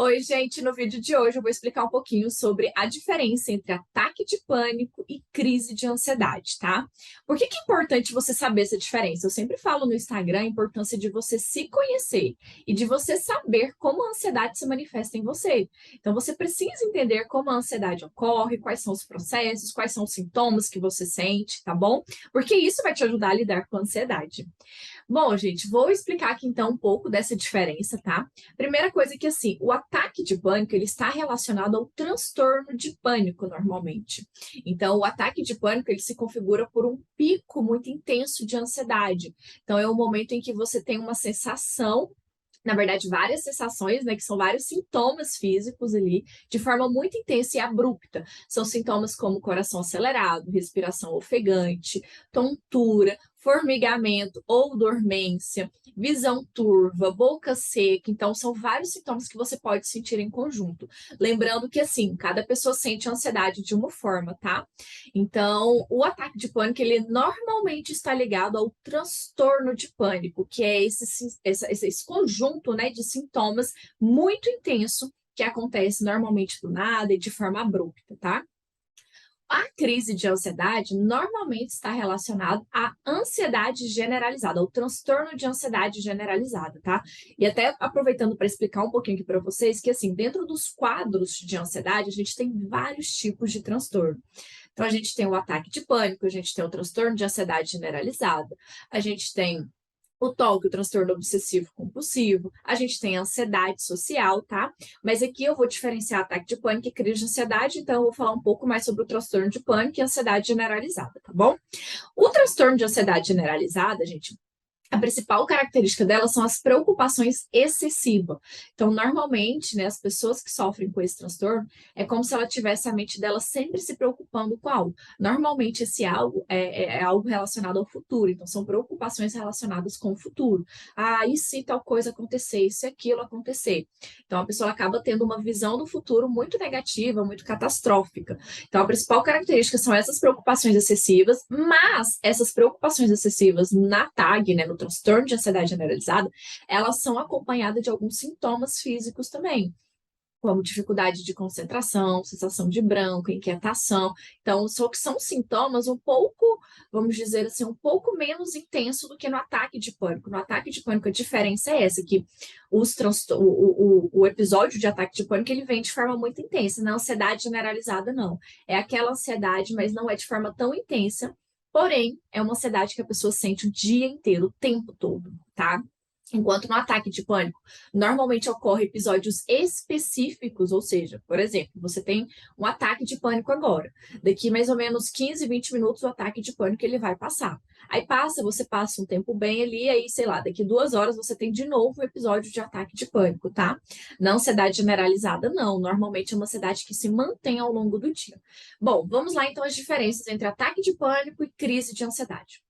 Oi, gente, no vídeo de hoje eu vou explicar um pouquinho sobre a diferença entre ataque de pânico e crise de ansiedade, tá? Por que que é importante você saber essa diferença? Eu sempre falo no Instagram a importância de você se conhecer e de você saber como a ansiedade se manifesta em você. Então, você precisa entender como a ansiedade ocorre, quais são os processos, quais são os sintomas que você sente, tá bom? Porque isso vai te ajudar a lidar com a ansiedade. Bom, gente, vou explicar aqui então um pouco dessa diferença, tá? Primeira coisa é que assim, o ataque de pânico, ele está relacionado ao transtorno de pânico normalmente. Então, o ataque de pânico, ele se configura por um pico muito intenso de ansiedade. Então, é um momento em que você tem uma sensação, na verdade, várias sensações, né, que são vários sintomas físicos ali, de forma muito intensa e abrupta. São sintomas como coração acelerado, respiração ofegante, tontura, formigamento ou dormência, visão turva, boca seca. Então, são vários sintomas que você pode sentir em conjunto. Lembrando que, assim, cada pessoa sente ansiedade de uma forma, tá? Então, o ataque de pânico, ele normalmente está ligado ao transtorno de pânico, que é esse conjunto, né, de sintomas muito intenso que acontece normalmente do nada e de forma abrupta, tá? A crise de ansiedade normalmente está relacionada à ansiedade generalizada, ao transtorno de ansiedade generalizada, tá? E até aproveitando para explicar um pouquinho aqui para vocês que, assim, dentro dos quadros de ansiedade, a gente tem vários tipos de transtorno. Então, a gente tem o ataque de pânico, a gente tem o transtorno de ansiedade generalizada, a gente tem o TOC, o transtorno obsessivo compulsivo, a gente tem a ansiedade social, tá? Mas aqui eu vou diferenciar ataque de pânico e crise de ansiedade, então eu vou falar um pouco mais sobre o transtorno de pânico e ansiedade generalizada, tá bom? O transtorno de ansiedade generalizada, gente, a principal característica dela são as preocupações excessivas. Então, normalmente, né, as pessoas que sofrem com esse transtorno, é como se ela tivesse a mente dela sempre se preocupando com algo. Normalmente, esse algo é algo relacionado ao futuro. Então, são preocupações relacionadas com o futuro. Ah, e se tal coisa acontecer? E se aquilo acontecer? Então, a pessoa acaba tendo uma visão do futuro muito negativa, muito catastrófica. Então, a principal característica são essas preocupações excessivas, mas essas preocupações excessivas na TAG, né, no transtorno de ansiedade generalizada, elas são acompanhadas de alguns sintomas físicos também, como dificuldade de concentração, sensação de branco, inquietação. Então, só que são sintomas um pouco, vamos dizer assim, um pouco menos intenso do que no ataque de pânico. No ataque de pânico, a diferença é essa, que o episódio de ataque de pânico, ele vem de forma muito intensa. Na ansiedade generalizada, não. É aquela ansiedade, mas não é de forma tão intensa. Porém, é uma ansiedade que a pessoa sente o dia inteiro, o tempo todo, tá? Enquanto no ataque de pânico, normalmente ocorre episódios específicos, ou seja, por exemplo, você tem um ataque de pânico agora. Daqui mais ou menos 15, 20 minutos o ataque de pânico ele vai passar. Aí você passa um tempo bem ali, aí, sei lá, daqui 2 horas você tem de novo um episódio de ataque de pânico, tá? Na ansiedade generalizada, não. Normalmente é uma ansiedade que se mantém ao longo do dia. Bom, vamos lá então as diferenças entre ataque de pânico e crise de ansiedade.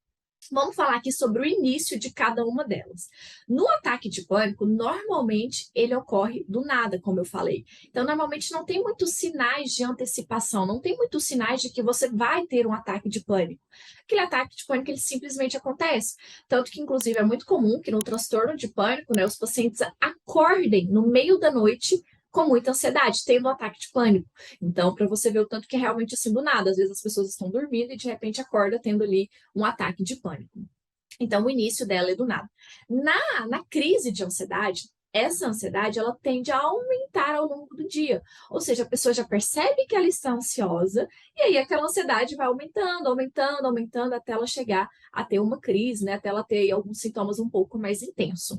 Vamos falar aqui sobre o início de cada uma delas. No ataque de pânico, normalmente ele ocorre do nada, como eu falei. Então, normalmente não tem muitos sinais de antecipação, não tem muitos sinais de que você vai ter um ataque de pânico. Aquele ataque de pânico, ele simplesmente acontece. Tanto que, inclusive, é muito comum que no transtorno de pânico, né, os pacientes acordem no meio da noite com muita ansiedade, tendo um ataque de pânico. Então, para você ver o tanto que é realmente assim do nada, às vezes as pessoas estão dormindo e de repente acorda tendo ali um ataque de pânico. Então, o início dela é do nada. Na crise de ansiedade, essa ansiedade ela tende a aumentar ao longo do dia. Ou seja, a pessoa já percebe que ela está ansiosa e aí aquela ansiedade vai aumentando, aumentando, aumentando até ela chegar a ter uma crise, né? Até ela ter aí alguns sintomas um pouco mais intensos.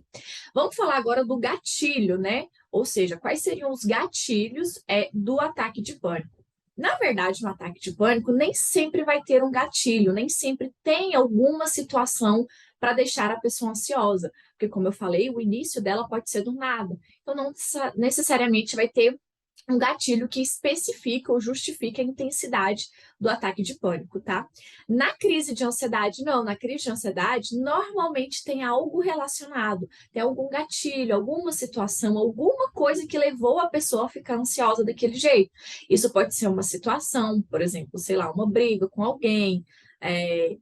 Vamos falar agora do gatilho, né? Ou seja, quais seriam os gatilhos do ataque de pânico? Na verdade, no ataque de pânico, nem sempre vai ter um gatilho, nem sempre tem alguma situação para deixar a pessoa ansiosa, porque, como eu falei, o início dela pode ser do nada. Então, não necessariamente vai ter um gatilho que especifica ou justifica a intensidade do ataque de pânico, tá? Na crise de ansiedade, não. Na crise de ansiedade, normalmente tem algo relacionado, tem algum gatilho, alguma situação, alguma coisa que levou a pessoa a ficar ansiosa daquele jeito. Isso pode ser uma situação, por exemplo, sei lá, uma briga com alguém,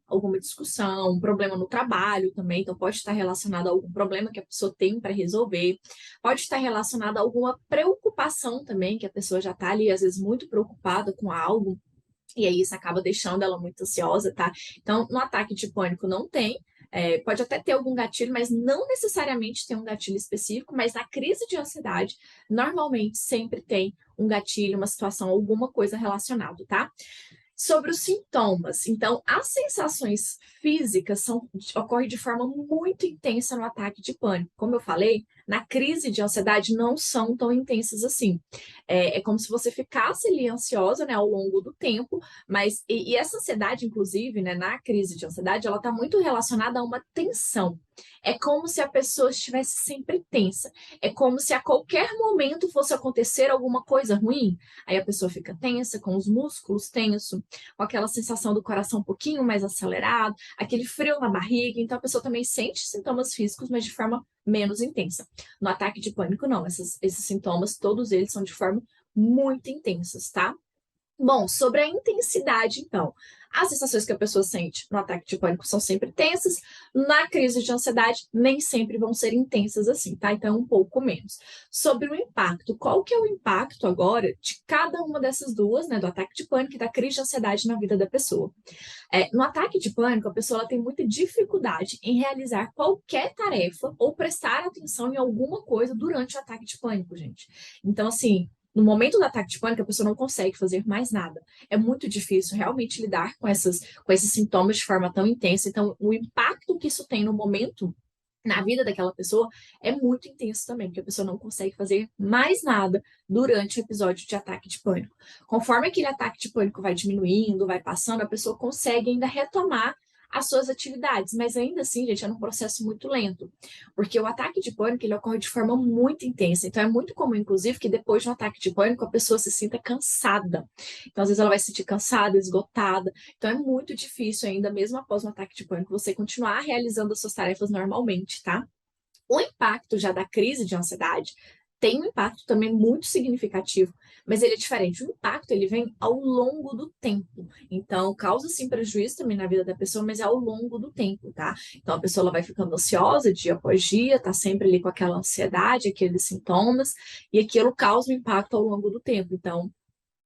alguma discussão, um problema no trabalho também, então pode estar relacionado a algum problema que a pessoa tem para resolver, pode estar relacionado a alguma preocupação também, que a pessoa já está ali, às vezes, muito preocupada com algo, e aí isso acaba deixando ela muito ansiosa, tá? Então, no ataque de pânico não tem. Pode até ter algum gatilho, mas não necessariamente tem um gatilho específico, mas na crise de ansiedade, normalmente sempre tem um gatilho, uma situação, alguma coisa relacionada, tá? Sobre os sintomas. Então, as sensações físicas ocorrem de forma muito intensa no ataque de pânico. Como eu falei, na crise de ansiedade não são tão intensas assim. É como se você ficasse ali ansiosa, né, ao longo do tempo, mas e essa ansiedade, inclusive, né, na crise de ansiedade, ela está muito relacionada a uma tensão. É como se a pessoa estivesse sempre tensa. É como se a qualquer momento fosse acontecer alguma coisa ruim. Aí a pessoa fica tensa, com os músculos tensos, com aquela sensação do coração um pouquinho mais acelerado, aquele frio na barriga. Então a pessoa também sente sintomas físicos, mas de forma menos intensa. No ataque de pânico, não. Esses sintomas, todos eles são de forma muito intensas, tá? Bom, sobre a intensidade, então, as sensações que a pessoa sente no ataque de pânico são sempre tensas, na crise de ansiedade nem sempre vão ser intensas assim, tá? Então, um pouco menos. Sobre o impacto, qual que é o impacto agora de cada uma dessas duas, né, do ataque de pânico e da crise de ansiedade na vida da pessoa? No ataque de pânico, a pessoa ela tem muita dificuldade em realizar qualquer tarefa ou prestar atenção em alguma coisa durante o ataque de pânico, gente. Então, assim, no momento do ataque de pânico, a pessoa não consegue fazer mais nada. É muito difícil realmente lidar com esses sintomas de forma tão intensa. Então, o impacto que isso tem no momento na vida daquela pessoa é muito intenso também, porque a pessoa não consegue fazer mais nada durante o episódio de ataque de pânico. Conforme aquele ataque de pânico vai diminuindo, vai passando, a pessoa consegue ainda retomar as suas atividades, mas ainda assim, gente, é um processo muito lento, porque o ataque de pânico ele ocorre de forma muito intensa, então é muito comum, inclusive, que depois de um ataque de pânico a pessoa se sinta cansada, então às vezes ela vai se sentir cansada, esgotada, então é muito difícil ainda, mesmo após um ataque de pânico, você continuar realizando as suas tarefas normalmente, tá? O impacto já da crise de ansiedade tem um impacto também muito significativo, mas ele é diferente. O impacto ele vem ao longo do tempo. Então, causa sim prejuízo também na vida da pessoa, mas é ao longo do tempo, tá? Então, a pessoa ela vai ficando ansiosa dia após dia, tá sempre ali com aquela ansiedade, aqueles sintomas, e aquilo causa um impacto ao longo do tempo. Então,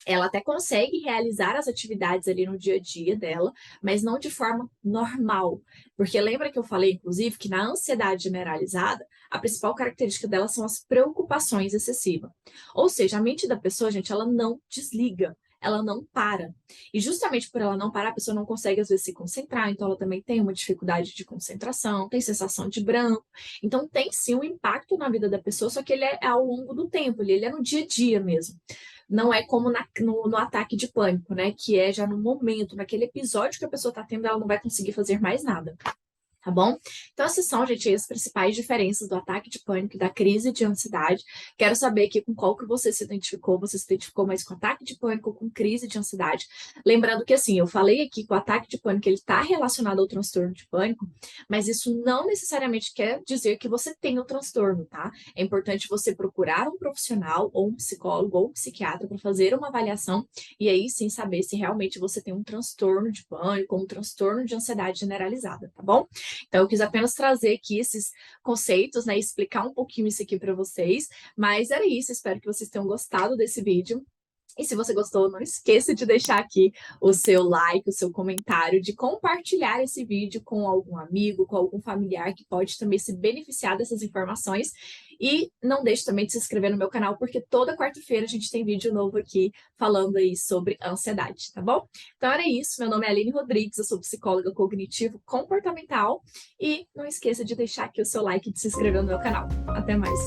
ela até consegue realizar as atividades ali no dia a dia dela, mas não de forma normal. Porque lembra que eu falei, inclusive, que na ansiedade generalizada, a principal característica dela são as preocupações excessivas. Ou seja, a mente da pessoa, gente, ela não desliga. Ela não para. E justamente por ela não parar, a pessoa não consegue, às vezes, se concentrar. Então, ela também tem uma dificuldade de concentração, tem sensação de branco. Então, tem sim um impacto na vida da pessoa, só que ele é ao longo do tempo, ele é no dia a dia mesmo. Não é como no ataque de pânico, né? Que é já no momento, naquele episódio que a pessoa está tendo, ela não vai conseguir fazer mais nada. Tá bom? Então, essas são, gente, as principais diferenças do ataque de pânico e da crise de ansiedade. Quero saber aqui com qual que você se identificou. Você se identificou mais com ataque de pânico ou com crise de ansiedade? Lembrando que, assim, eu falei aqui que o ataque de pânico ele está relacionado ao transtorno de pânico, mas isso não necessariamente quer dizer que você tem o transtorno, tá? É importante você procurar um profissional, ou um psicólogo, ou um psiquiatra para fazer uma avaliação e aí sim saber se realmente você tem um transtorno de pânico ou um transtorno de ansiedade generalizada, tá bom? Então, eu quis apenas trazer aqui esses conceitos, né, e explicar um pouquinho isso aqui para vocês, mas era isso, espero que vocês tenham gostado desse vídeo. E se você gostou, não esqueça de deixar aqui o seu like, o seu comentário, de compartilhar esse vídeo com algum amigo, com algum familiar que pode também se beneficiar dessas informações. E não deixe também de se inscrever no meu canal, porque toda quarta-feira a gente tem vídeo novo aqui falando aí sobre ansiedade, tá bom? Então era isso, meu nome é Aline Rodrigues, eu sou psicóloga cognitivo comportamental e não esqueça de deixar aqui o seu like e de se inscrever no meu canal. Até mais!